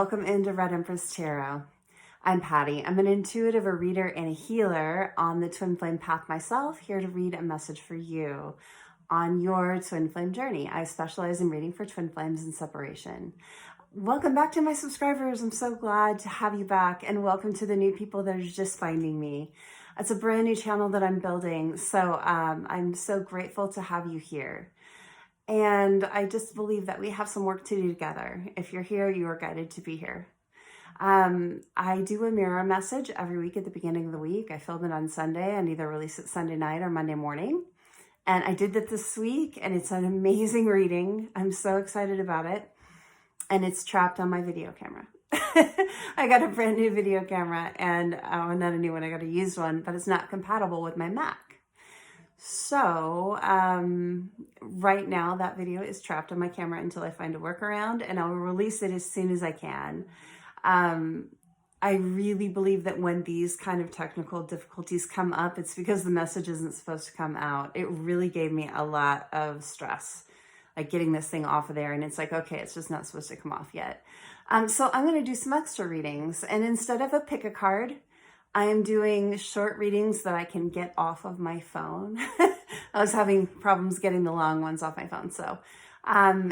Welcome into Red Empress Tarot. I'm Patty. I'm an intuitive, a reader, and a healer on the Twin Flame path myself, here to read a message for you on your Twin Flame journey. I specialize in reading for Twin Flames and separation. Welcome back to my subscribers. I'm so glad to have you back, and welcome to the new people that are just finding me. It's a brand new channel that I'm building, so I'm so grateful to have you here. And I just believe that we have some work to do together. If you're here, you are guided to be here. I do a mirror message every week at the beginning of the week. I film it on Sunday and either release it Sunday night or Monday morning. And I did that this week, and it's an amazing reading. I'm so excited about it. And it's trapped on my video camera. I got a brand new video camera, and not a new one, I got a used one, but it's not compatible with my Mac. So right now that video is trapped on my camera until I find a workaround, and I'll release it as soon as I can. I really believe that when these kind of technical difficulties come up, it's because the message isn't supposed to come out. It really gave me a lot of stress, like getting this thing off of there, and it's like, okay, it's just not supposed to come off yet. So I'm going to do some extra readings, and instead of a pick a card, I am doing short readings that I can get off of my phone. I was having problems getting the long ones off my phone. So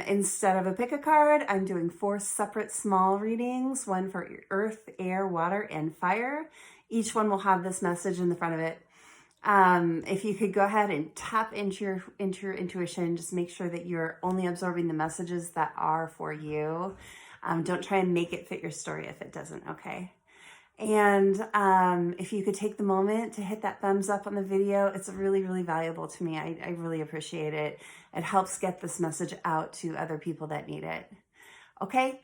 instead of a pick a card, I'm doing 4 separate small readings, one for earth, air, water, and fire. Each one will have this message in the front of it. If you could go ahead and tap into your intuition, just make sure that you're only absorbing the messages that are for you. Don't try and make it fit your story if it doesn't, okay? And if you could take the moment to hit that thumbs up on the video, it's really, really valuable to me. I really appreciate it. It helps get this message out to other people that need it. Okay?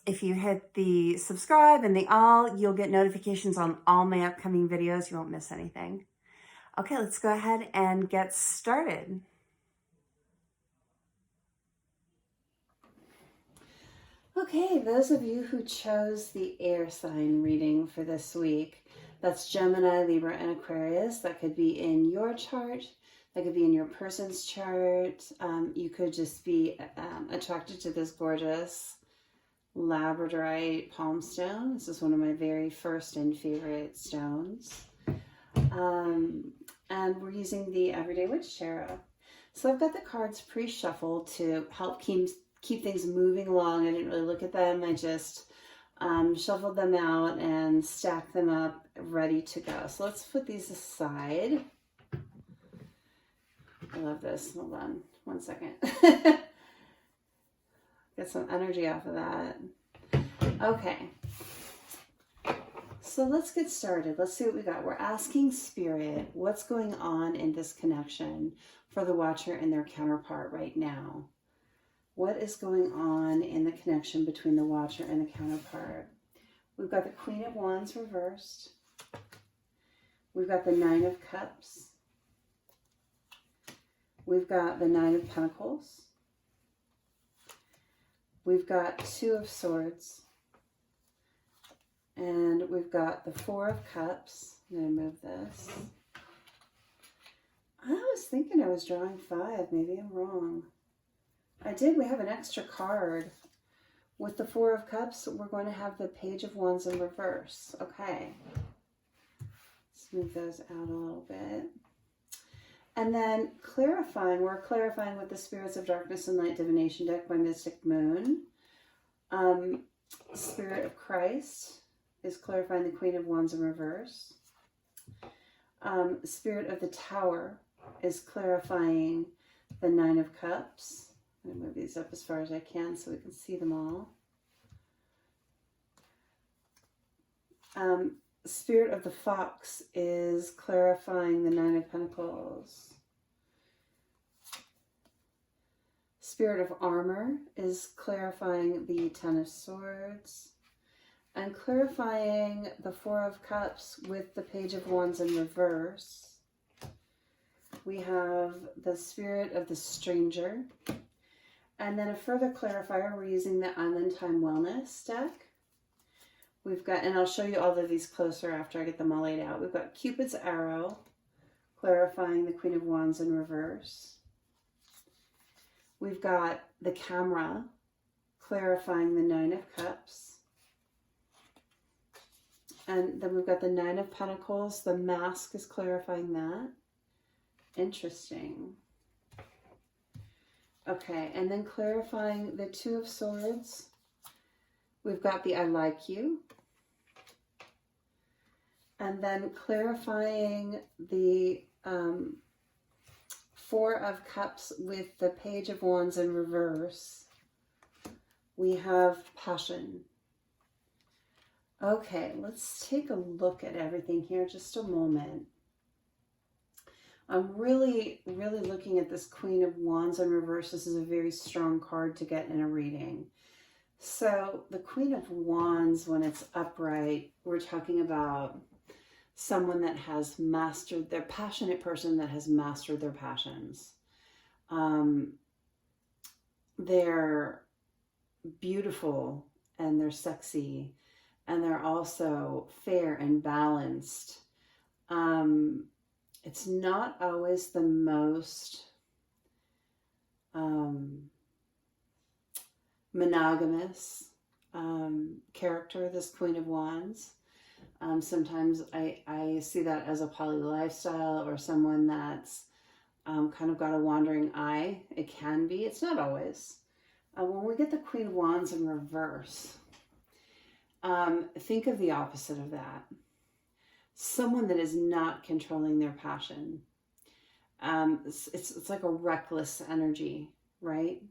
If you hit the subscribe and the all, you'll get notifications on all my upcoming videos. You won't miss anything. Okay, let's go ahead and get started. Okay, those of you who chose the air sign reading for this week, that's Gemini, Libra, and Aquarius. That could be in your chart. That could be in your person's chart. You could just be attracted to this gorgeous labradorite palm stone. This is one of my very first and favorite stones. And we're using the Everyday Witch Tarot. So I've got the cards pre-shuffled to help keep things moving along. I didn't really look at them. I just shuffled them out and stacked them up ready to go. So let's put these aside. I love this. Hold on one second. Get some energy off of that. Okay. So let's get started. Let's see what we got. We're asking Spirit, what's going on in this connection for the Watcher and their counterpart right now? What is going on in the connection between the Watcher and the counterpart? We've got the Queen of Wands reversed. We've got the 9 of Cups. We've got the 9 of Pentacles. We've got 2 of Swords. And we've got the 4 of Cups. I'm going to move this. I was thinking I was drawing 5. Maybe I'm wrong. I did. We have an extra card. With the 4 of Cups, we're going to have the Page of Wands in reverse. Okay. Let's move those out a little bit. And then clarifying, we're clarifying with the Spirits of Darkness and Light Divination deck by Mystic Moon. Spirit of Christ is clarifying the Queen of Wands in reverse. Spirit of the Tower is clarifying the 9 of Cups. I'm going to move these up as far as I can so we can see them all. Spirit of the Fox is clarifying the 9 of Pentacles. Spirit of Armor is clarifying the 10 of Swords. And clarifying the 4 of Cups with the Page of Wands in reverse. We have the Spirit of the Stranger. And then a further clarifier, we're using the Island Time Wellness deck. We've got, and I'll show you all of these closer after I get them all laid out. We've got Cupid's Arrow, clarifying the Queen of Wands in reverse. We've got the Camera, clarifying the Nine of Cups. And then we've got the Nine of Pentacles. The mask is clarifying that. Interesting. Okay, and then clarifying the Two of Swords. We've got the I like you. And then clarifying the Four of Cups with the Page of Wands in reverse. We have passion. Okay, let's take a look at everything here. Just a moment. I'm really looking at this Queen of Wands in reverse. This is a very strong card to get in a reading. So the Queen of Wands, when it's upright, we're talking about someone that has mastered, their passionate person that has mastered their passions. They're beautiful and they're sexy and they're also fair and balanced. It's not always the most monogamous character, this Queen of Wands. Sometimes I see that as a poly lifestyle or someone that's kind of got a wandering eye. It can be. It's not always. When we get the Queen of Wands in reverse, think of the opposite of that. Someone that is not controlling their passion. It's like a reckless energy, right?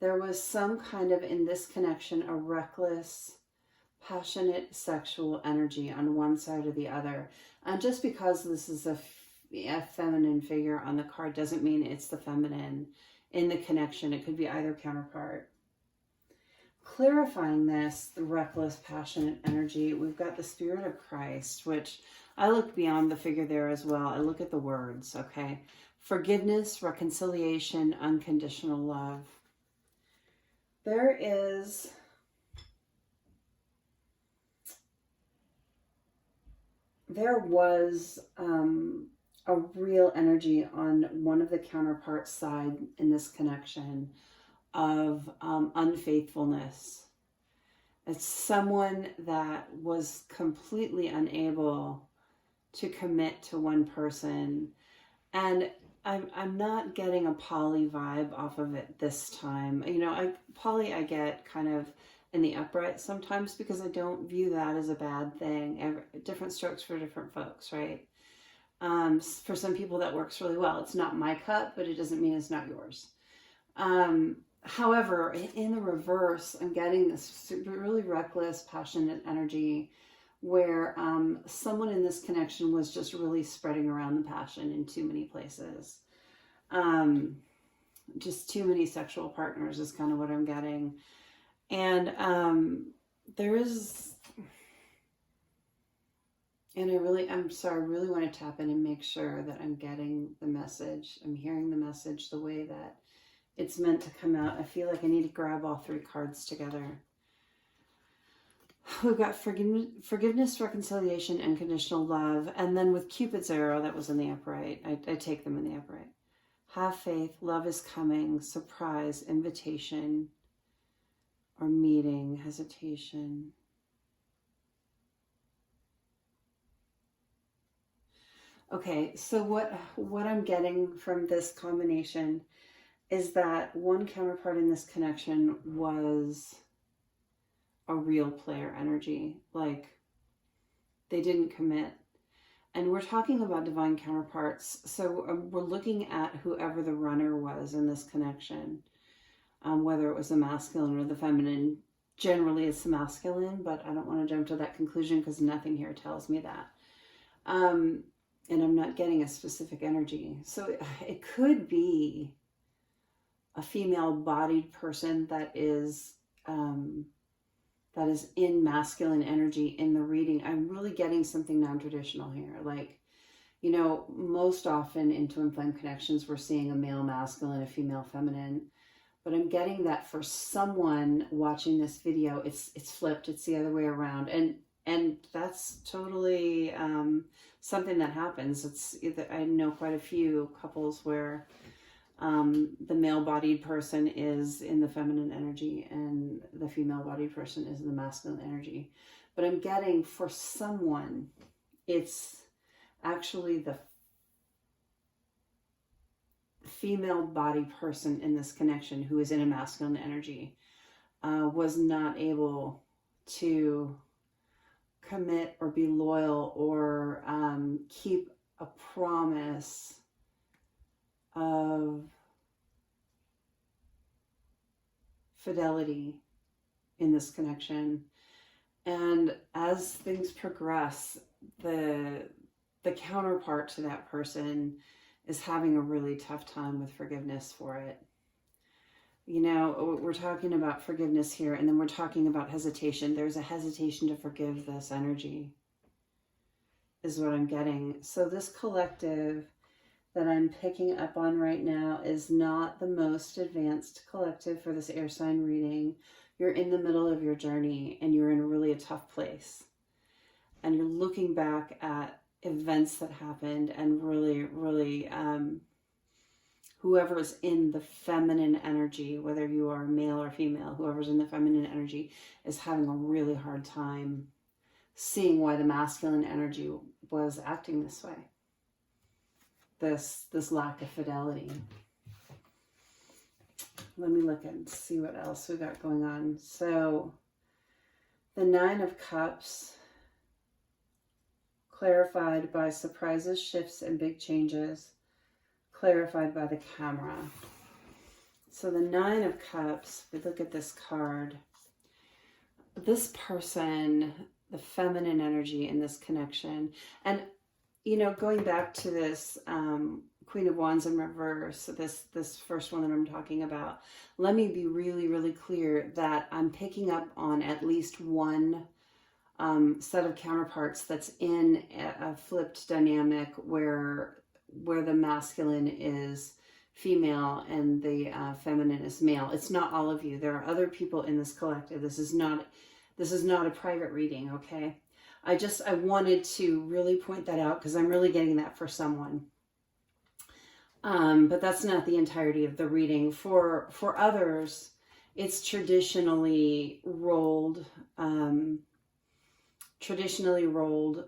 There was some kind of, in this connection, a reckless, passionate sexual energy on one side or the other. And just because this is a feminine figure on the card doesn't mean it's the feminine in the connection. It could be either counterpart. Clarifying this, the reckless, passionate energy, we've got the Spirit of Christ, which I look beyond the figure there as well. I look at the words, okay? Forgiveness, reconciliation, unconditional love. There was a real energy on one of the counterparts' side in this connection of unfaithfulness. It's someone that was completely unable to commit to one person. And I'm not getting a poly vibe off of it this time. You know, poly I get kind of in the upright sometimes because I don't view that as a bad thing. Different strokes for different folks, right? For some people that works really well. It's not my cup, but it doesn't mean it's not yours. However, in the reverse, I'm getting this really reckless, passionate energy where someone in this connection was just really spreading around the passion in too many places. Just too many sexual partners is kind of what I'm getting. And there is, and I really want to tap in and make sure that I'm getting the message. I'm hearing the message the way that it's meant to come out. I feel like I need to grab all three cards together. We've got forgiveness, reconciliation, and conditional love. And then with Cupid's arrow, that was in the upright. I take them in the upright. Have faith, love is coming, surprise, invitation, or meeting, hesitation. Okay, so what I'm getting from this combination is that one counterpart in this connection was a real player energy. Like, they didn't commit. And we're talking about divine counterparts. So we're looking at whoever the runner was in this connection, whether it was the masculine or the feminine. Generally, it's the masculine, but I don't want to jump to that conclusion because nothing here tells me that. And I'm not getting a specific energy. So it could be a female-bodied person that is in masculine energy in the reading. I'm really getting something non-traditional here. Like, you know, most often in twin flame connections, we're seeing a male masculine, a female feminine. But I'm getting that for someone watching this video, it's flipped. It's the other way around. And that's totally something that happens. It's either, I know quite a few couples where The male-bodied person is in the feminine energy and the female-bodied person is in the masculine energy. But I'm getting for someone, it's actually the female-bodied person in this connection who is in a masculine energy was not able to commit or be loyal or keep a promise of fidelity in this connection. And as things progress, the counterpart to that person is having a really tough time with forgiveness for it. You know, we're talking about forgiveness here, and then we're talking about hesitation. There's a hesitation to forgive this energy, is what I'm getting. So this collective that I'm picking up on right now is not the most advanced collective for this air sign reading. You're in the middle of your journey, and you're in really a tough place. And you're looking back at events that happened, and really, whoever's in the feminine energy, whether you are male or female, whoever's in the feminine energy is having a really hard time seeing why the masculine energy was acting this way. This lack of fidelity. Let me look and see what else we got going on. So the 9 of Cups, clarified by surprises, shifts, and big changes, clarified by the camera. So the 9 of Cups, we look at this card. This person, the feminine energy in this connection, and you know, going back to this Queen of Wands in reverse, this first one that I'm talking about, let me be really clear that I'm picking up on at least one set of counterparts that's in a flipped dynamic where the masculine is female and the feminine is male. It's not all of you. There are other people in this collective. This is not a private reading, okay? I wanted to really point that out because I'm really getting that for someone. But that's not the entirety of the reading. For others, it's traditionally rolled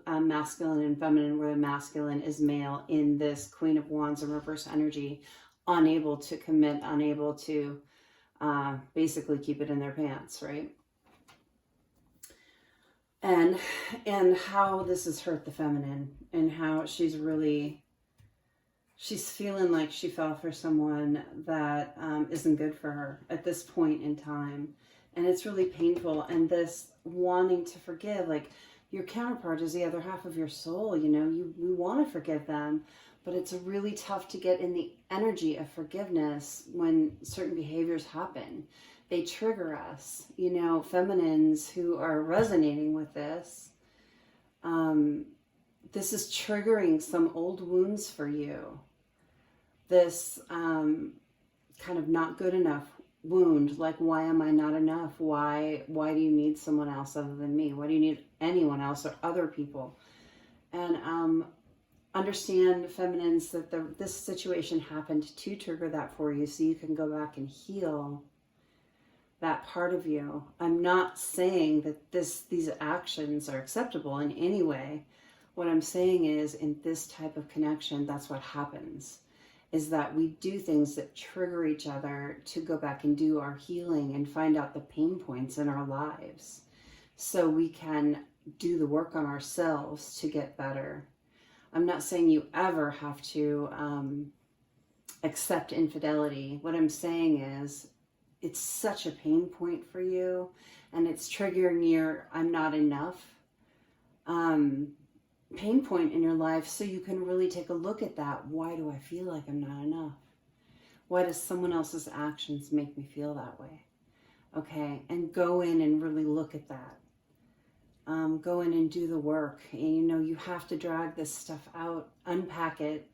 masculine and feminine, where the masculine is male in this Queen of Wands in reverse energy, unable to commit, unable to basically keep it in their pants, right? And how this has hurt the feminine, and how she's feeling like she fell for someone that isn't good for her at this point in time. And it's really painful. And this wanting to forgive, like your counterpart is the other half of your soul, you know, you want to forgive them, but it's really tough to get in the energy of forgiveness when certain behaviors happen. They trigger us, you know, feminines who are resonating with this. This is triggering some old wounds for you. This kind of not good enough wound, like, why am I not enough? Why do you need someone else other than me? Why do you need anyone else or other people? And understand, feminines, that this situation happened to trigger that for you, so you can go back and heal that part of you. I'm not saying that these actions are acceptable in any way. What I'm saying is, in this type of connection, that's what happens, is that we do things that trigger each other to go back and do our healing and find out the pain points in our lives so we can do the work on ourselves to get better. I'm not saying you ever have to accept infidelity. What I'm saying is, it's such a pain point for you, and it's triggering your I'm not enough pain point in your life, so you can really take a look at that. Why do I feel like I'm not enough? Why does someone else's actions make me feel that way? Okay, and go in and really look at that. Go in and do the work. And you know, you have to drag this stuff out, unpack it,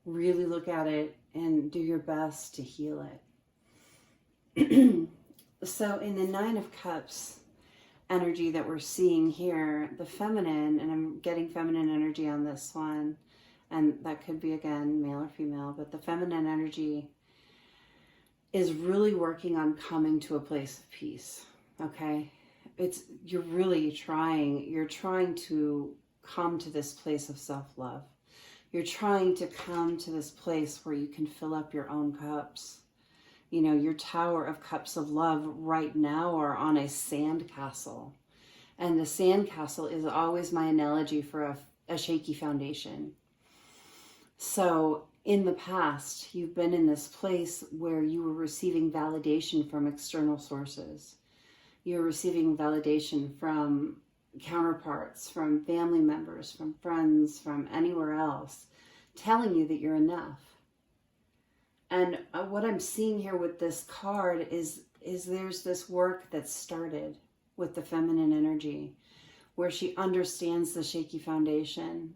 really look at it, and do your best to heal it. So in the 9 of Cups energy that we're seeing here, the feminine, and I'm getting feminine energy on this one, And that could be, again, male or female, but the feminine energy is really working on coming to a place of peace, okay? You're trying to come to this place of self-love. You're trying to come to this place where you can fill up your own cups. You know, your tower of cups of love right now are on a sand castle. And the sand castle is always my analogy for a shaky foundation. So in the past, you've been in this place where you were receiving validation from external sources. You're receiving validation from counterparts, from family members, from friends, from anywhere else, telling you that you're enough. And what I'm seeing here with this card is there's this work that started with the feminine energy, where she understands the shaky foundation,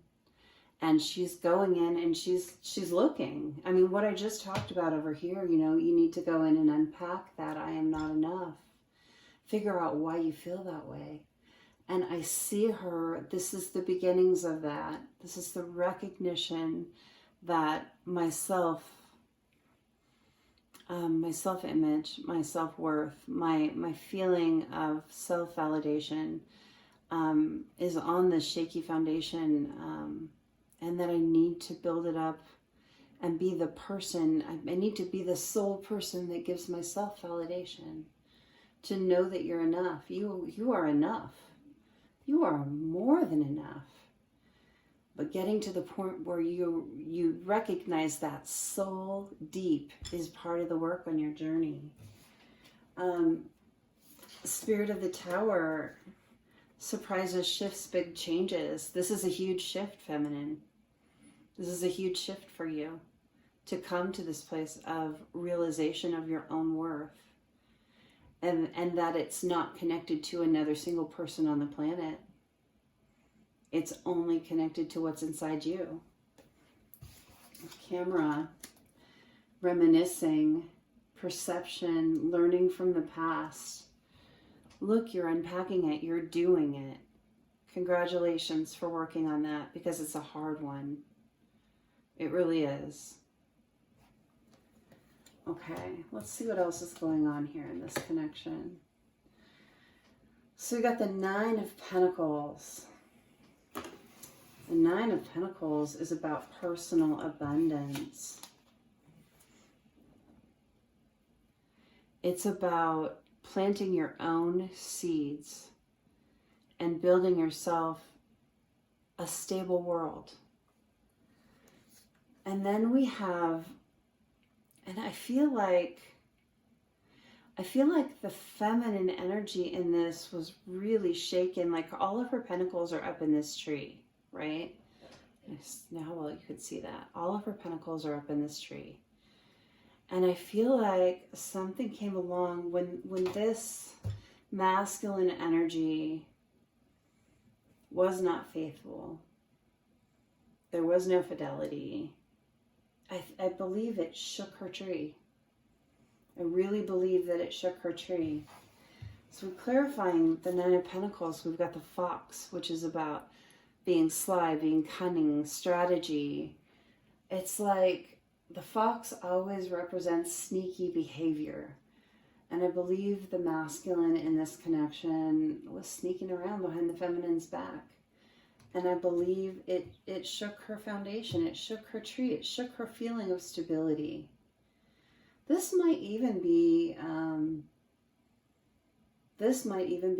and she's going in and she's looking. I mean, what I just talked about over here, you know, you need to go in and unpack that I am not enough. Figure out why you feel that way. And I see her, this is the beginnings of that. This is the recognition that my self-image, my self-worth, my feeling of self-validation is on this shaky foundation, and that I need to build it up and be the person. I need to be the sole person that gives myself validation, to know that you're enough. You are enough. You are more than enough. But getting to the point where you recognize that soul deep is part of the work on your journey. Spirit of the Tower, surprises, shifts, big changes. This is a huge shift, feminine. This is a huge shift for you to come to this place of realization of your own worth. And that it's not connected to another single person on the planet. It's only connected to what's inside you. Camera, reminiscing, perception, learning from the past. Look, you're unpacking it, you're doing it. Congratulations for working on that, because it's a hard one. It really is. Okay, let's see what else is going on here in this connection. So we got the Nine of Pentacles. The Nine of Pentacles is about personal abundance. It's about planting your own seeds and building yourself a stable world. And then we have, and I feel like the feminine energy in this was really shaken. Like all of her pentacles are up in this tree, right? Now how well you could see that. All of her pentacles are up in this tree. And I feel like something came along when this masculine energy was not faithful. There was no fidelity. I believe it shook her tree. I really believe that it shook her tree. So clarifying the Nine of Pentacles, we've got the Fox, which is about being sly, being cunning, strategy. It's like the fox always represents sneaky behavior. And I believe the masculine in this connection was sneaking around behind the feminine's back. And I believe it shook her foundation, it shook her tree, it shook her feeling of stability. This might even be a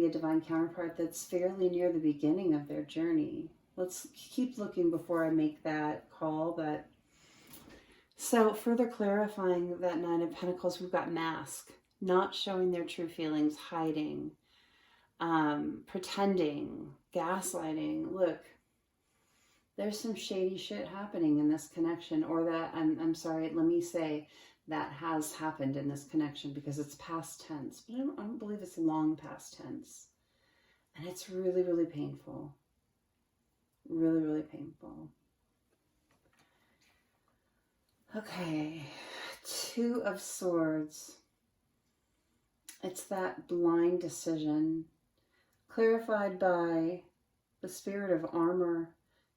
divine counterpart that's fairly near the beginning of their journey. Let's keep looking before I make that call. But so further clarifying that Nine of Pentacles, we've got mask, not showing their true feelings, hiding, pretending, gaslighting. Look, there's some shady shit happening in this connection, or that, I'm sorry, let me say that has happened in this connection because it's past tense, but I don't believe it's long past tense. And it's really, really painful. Really, really painful. Okay, Two of Swords. It's that blind decision, clarified by the Spirit of Armor,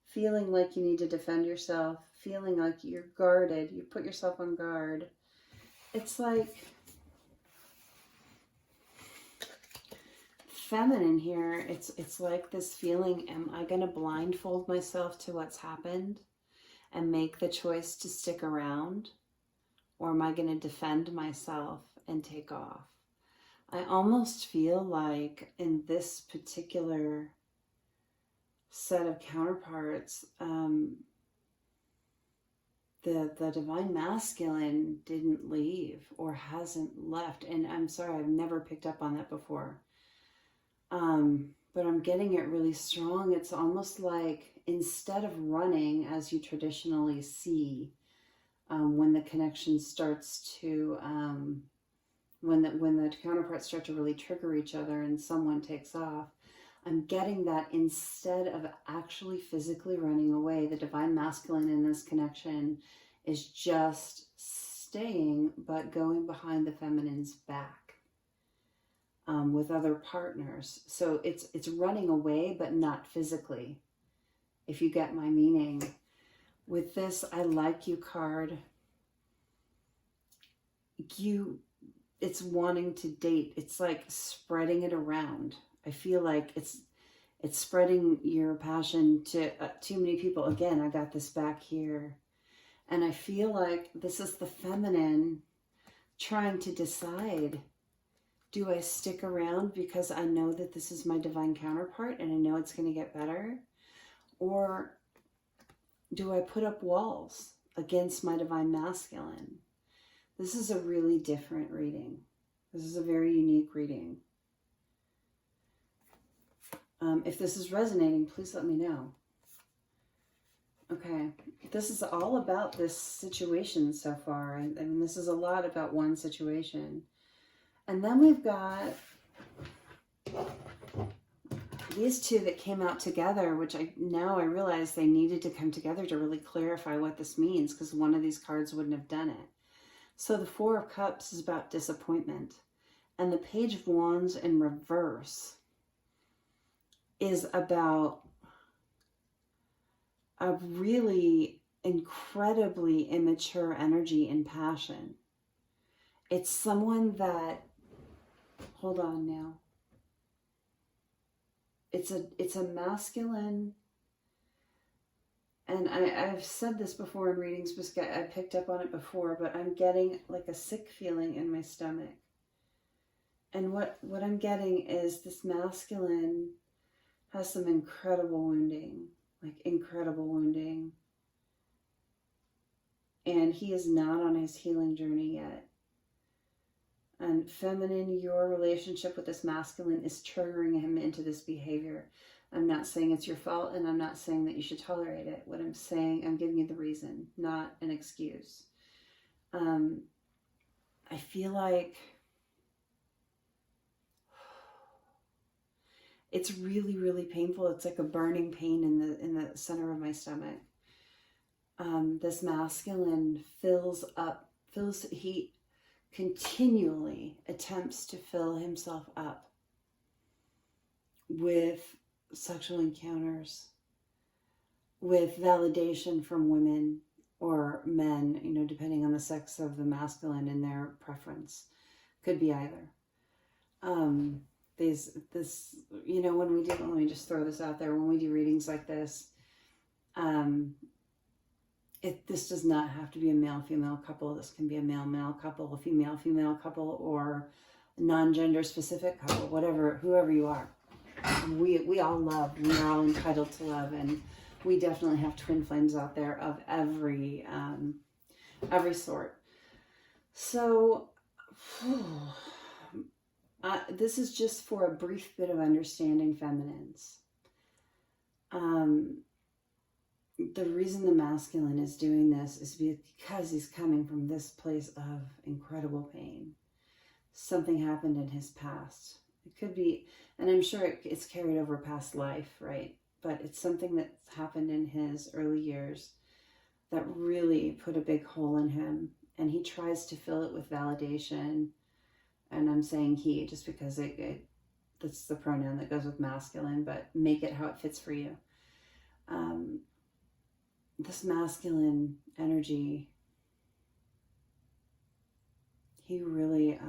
feeling like you need to defend yourself, feeling like you're guarded, you put yourself on guard. It's like feminine here. It's like this feeling, am I going to blindfold myself to what's happened and make the choice to stick around? Or am I going to defend myself and take off? I almost feel like in this particular set of counterparts, the divine masculine didn't leave or hasn't left. And I'm sorry, I've never picked up on that before. But I'm getting it really strong. It's almost like instead of running as you traditionally see, when the connection starts to, when the counterparts start to really trigger each other and someone takes off, I'm getting that instead of actually physically running away, the divine masculine in this connection is just staying, but going behind the feminine's back. With other partners. So it's running away, but not physically, if you get my meaning. With this I like you card, it's wanting to date. It's like spreading it around. I feel like it's spreading your passion to too many people. Again, I got this back here. And I feel like this is the feminine trying to decide, do I stick around because I know that this is my divine counterpart and I know it's going to get better? Or do I put up walls against my divine masculine? This is a really different reading. This is a very unique reading. If this is resonating, please let me know. Okay, this is all about this situation so far. I mean, this is a lot about one situation. And then we've got these two that came out together, which now I realize they needed to come together to really clarify what this means, because one of these cards wouldn't have done it. So the Four of Cups is about disappointment. And the Page of Wands in reverse is about a really incredibly immature energy and passion. It's someone that, hold on now. It's a masculine, and I've said this before in readings, because I picked up on it before, but I'm getting like a sick feeling in my stomach. And what I'm getting is this masculine has some incredible wounding, like incredible wounding. And he is not on his healing journey yet. And feminine, your relationship with this masculine is triggering him into this behavior. I'm not saying it's your fault, and I'm not saying that you should tolerate it. What I'm saying, I'm giving you the reason, not an excuse. I feel like it's really, really painful. It's like a burning pain in the center of my stomach. This masculine he continually attempts to fill himself up with sexual encounters, with validation from women or men, you know, depending on the sex of the masculine and their preference. Could be either. You know, when we do, let me just throw this out there, when we do readings like this, this does not have to be a male-female couple. This can be a male-male couple, a female-female couple, or a non-gender specific couple, whatever, whoever you are. We all love, we are all entitled to love, and we definitely have twin flames out there of every sort. So, this is just for a brief bit of understanding feminines. The reason the masculine is doing this is because he's coming from this place of incredible pain. Something happened in his past. It could be, and I'm sure it's carried over past life, right? But it's something that's happened in his early years that really put a big hole in him. And he tries to fill it with validation. And I'm saying he, just because that's the pronoun that goes with masculine, but make it how it fits for you. this masculine energy, he really,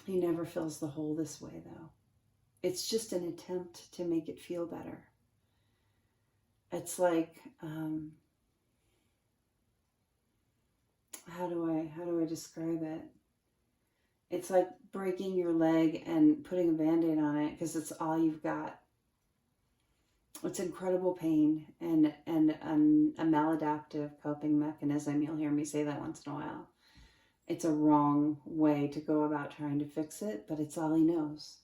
he never fills the hole this way, though. It's just an attempt to make it feel better. It's like, how do I describe it? It's like breaking your leg and putting a Band-Aid on it because it's all you've got. It's incredible pain and a maladaptive coping mechanism. You'll hear me say that once in a while. It's a wrong way to go about trying to fix it, but it's all he knows.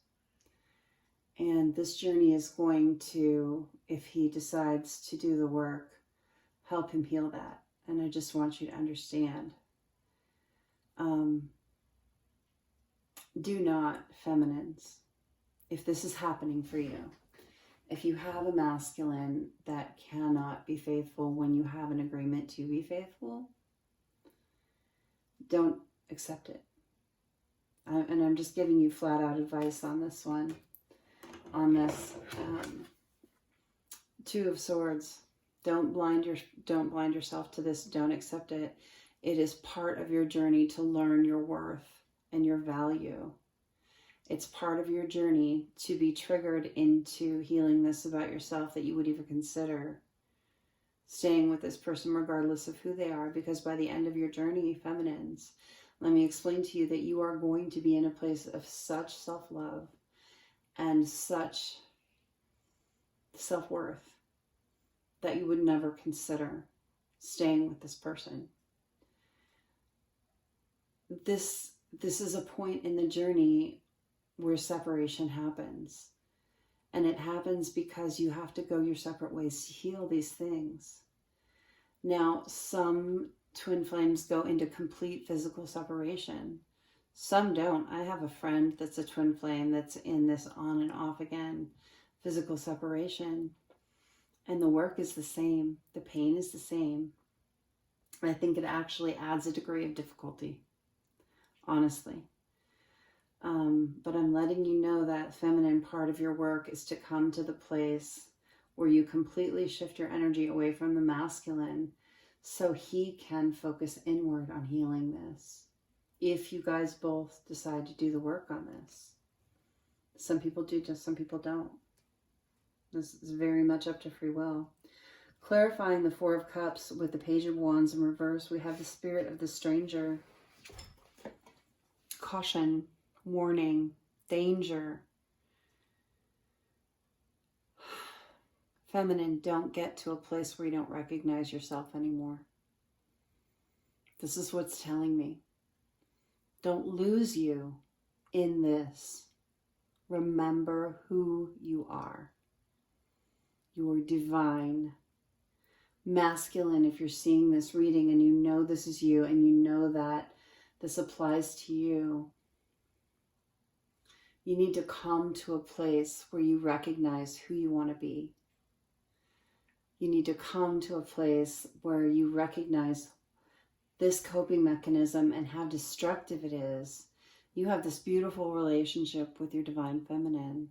And this journey is going to, if he decides to do the work, help him heal that. And I just want you to understand. Do not, feminines, if this is happening for you, if you have a masculine that cannot be faithful when you have an agreement to be faithful, don't accept it. And I'm just giving you flat out advice on this one, on this Two of Swords. Don't blind yourself to this. Don't accept it. It is part of your journey to learn your worth and your value. It's part of your journey to be triggered into healing this about yourself, that you would even consider staying with this person regardless of who they are, because by the end of your journey, feminines, let me explain to you that you are going to be in a place of such self-love and such self-worth that you would never consider staying with this person. This is a point in the journey where separation happens. And it happens because you have to go your separate ways to heal these things. Now, some twin flames go into complete physical separation. Some don't. I have a friend that's a twin flame that's in this on and off again physical separation. And the work is the same. The pain is the same. I think it actually adds a degree of difficulty, honestly. But I'm letting you know that feminine part of your work is to come to the place where you completely shift your energy away from the masculine so he can focus inward on healing this. If you guys both decide to do the work on this. Some people do, just some people don't. This is very much up to free will. Clarifying the Four of Cups with the Page of Wands in reverse, we have the Spirit of the Stranger. Caution, warning, danger. Feminine, don't get to a place where you don't recognize yourself anymore. This is what's telling me. Don't lose you in this. Remember who you are. You are divine. Masculine, if you're seeing this reading and you know this is you and you know that this applies to you, you need to come to a place where you recognize who you want to be. You need to come to a place where you recognize this coping mechanism and how destructive it is. You have this beautiful relationship with your divine feminine.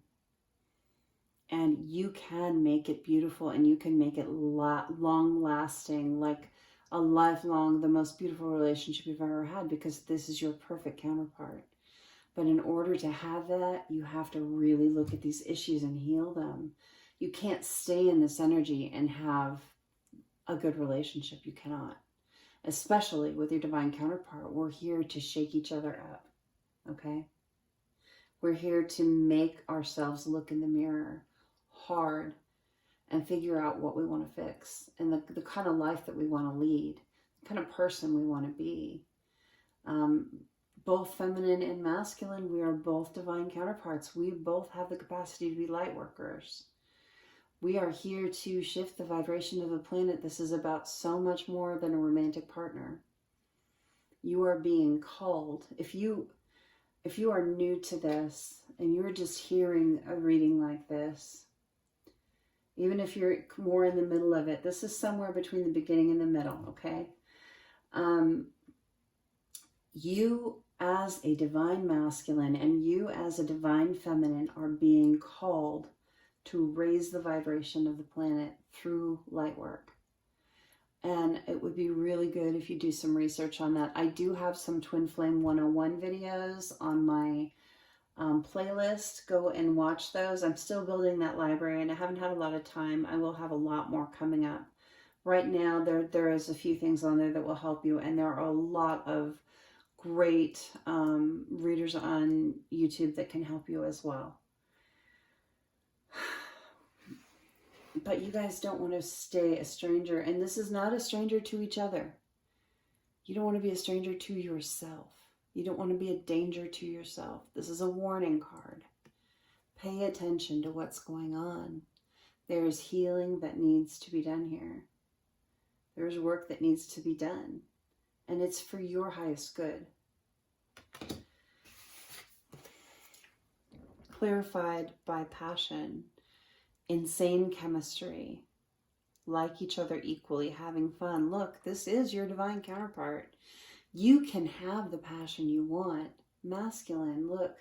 And you can make it beautiful, and you can make it long-lasting, like a lifelong, the most beautiful relationship you've ever had, because this is your perfect counterpart. But in order to have that, you have to really look at these issues and heal them. You can't stay in this energy and have a good relationship. You cannot. Especially with your divine counterpart. We're here to shake each other up, okay? We're here to make ourselves look in the mirror hard and figure out what we want to fix and the kind of life that we want to lead, the kind of person we want to be. Both feminine and masculine, we are both divine counterparts. We both have the capacity to be light workers. We are here to shift the vibration of the planet. This is about so much more than a romantic partner. You are being called. If you are new to this and you're just hearing a reading like this, even if you're more in the middle of it, this is somewhere between the beginning and the middle, okay? You as a divine masculine and you as a divine feminine are being called to raise the vibration of the planet through light work. And it would be really good if you do some research on that. I do have some Twin Flame 101 videos on my playlist. Go and watch those. I'm still building that library and I haven't had a lot of time. I will have a lot more coming up. Right now, there is a few things on there that will help you, and there are a lot of great readers on YouTube that can help you as well. But you guys don't want to stay a stranger, and this is not a stranger to each other. You don't want to be a stranger to yourself. You don't want to be a danger to yourself. This is a warning card. Pay attention to what's going on. There's healing that needs to be done here. There's work that needs to be done, and it's for your highest good. Clarified by passion. Insane chemistry, like each other equally, having fun. Look, this is your divine counterpart. You can have the passion you want. Masculine, look,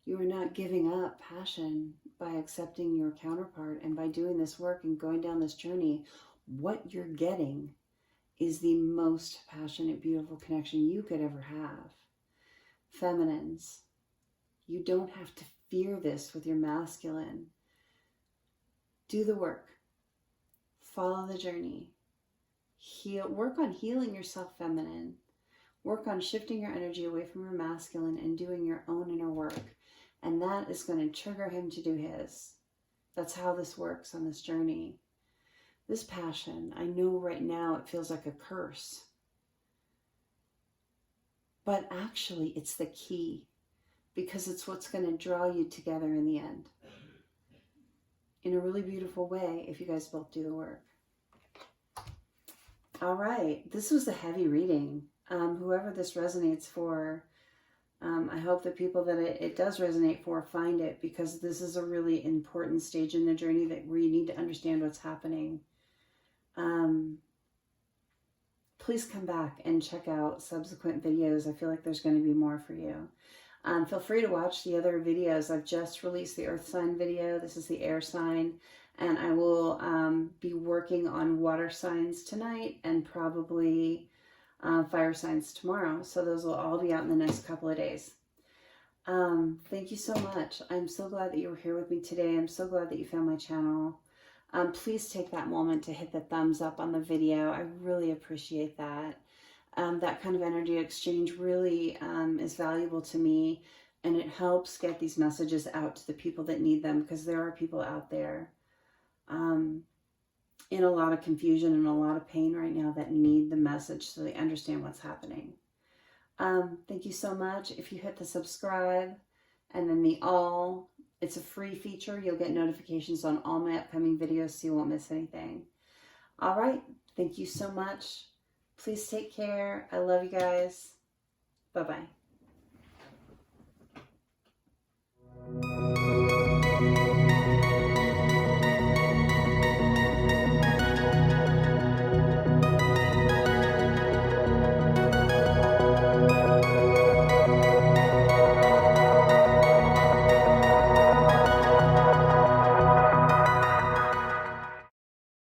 you are not giving up passion by accepting your counterpart, and by doing this work and going down this journey, what you're getting is the most passionate, beautiful connection you could ever have. Feminines, you don't have to fear this with your masculine. Do the work. Follow the journey. Heal. Work on healing yourself, feminine. Work on shifting your energy away from your masculine and doing your own inner work. And that is going to trigger him to do his. That's how this works on this journey. This passion, I know right now it feels like a curse. But actually, it's the key. Because it's what's going to draw you together in the end. In a really beautiful way, if you guys both do the work. All right, this was a heavy reading. Whoever this resonates for, I hope the people that it does resonate for find it, because this is a really important stage in the journey where you need to understand what's happening. Please come back and check out subsequent videos. I feel like there's going to be more for you. Feel free to watch the other videos. I've just released the earth sign video. This is the air sign. And I will be working on water signs tonight and probably fire signs tomorrow. So those will all be out in the next couple of days. Thank you so much. I'm so glad that you were here with me today. I'm so glad that you found my channel. Please take that moment to hit the thumbs up on the video. I really appreciate that. That kind of energy exchange really is valuable to me, and it helps get these messages out to the people that need them, because there are people out there in a lot of confusion and a lot of pain right now that need the message so they understand what's happening. Thank you so much. If you hit the subscribe and then the all, it's a free feature. You'll get notifications on all my upcoming videos so you won't miss anything. All right. Thank you so much. Please take care. I love you guys. Bye-bye.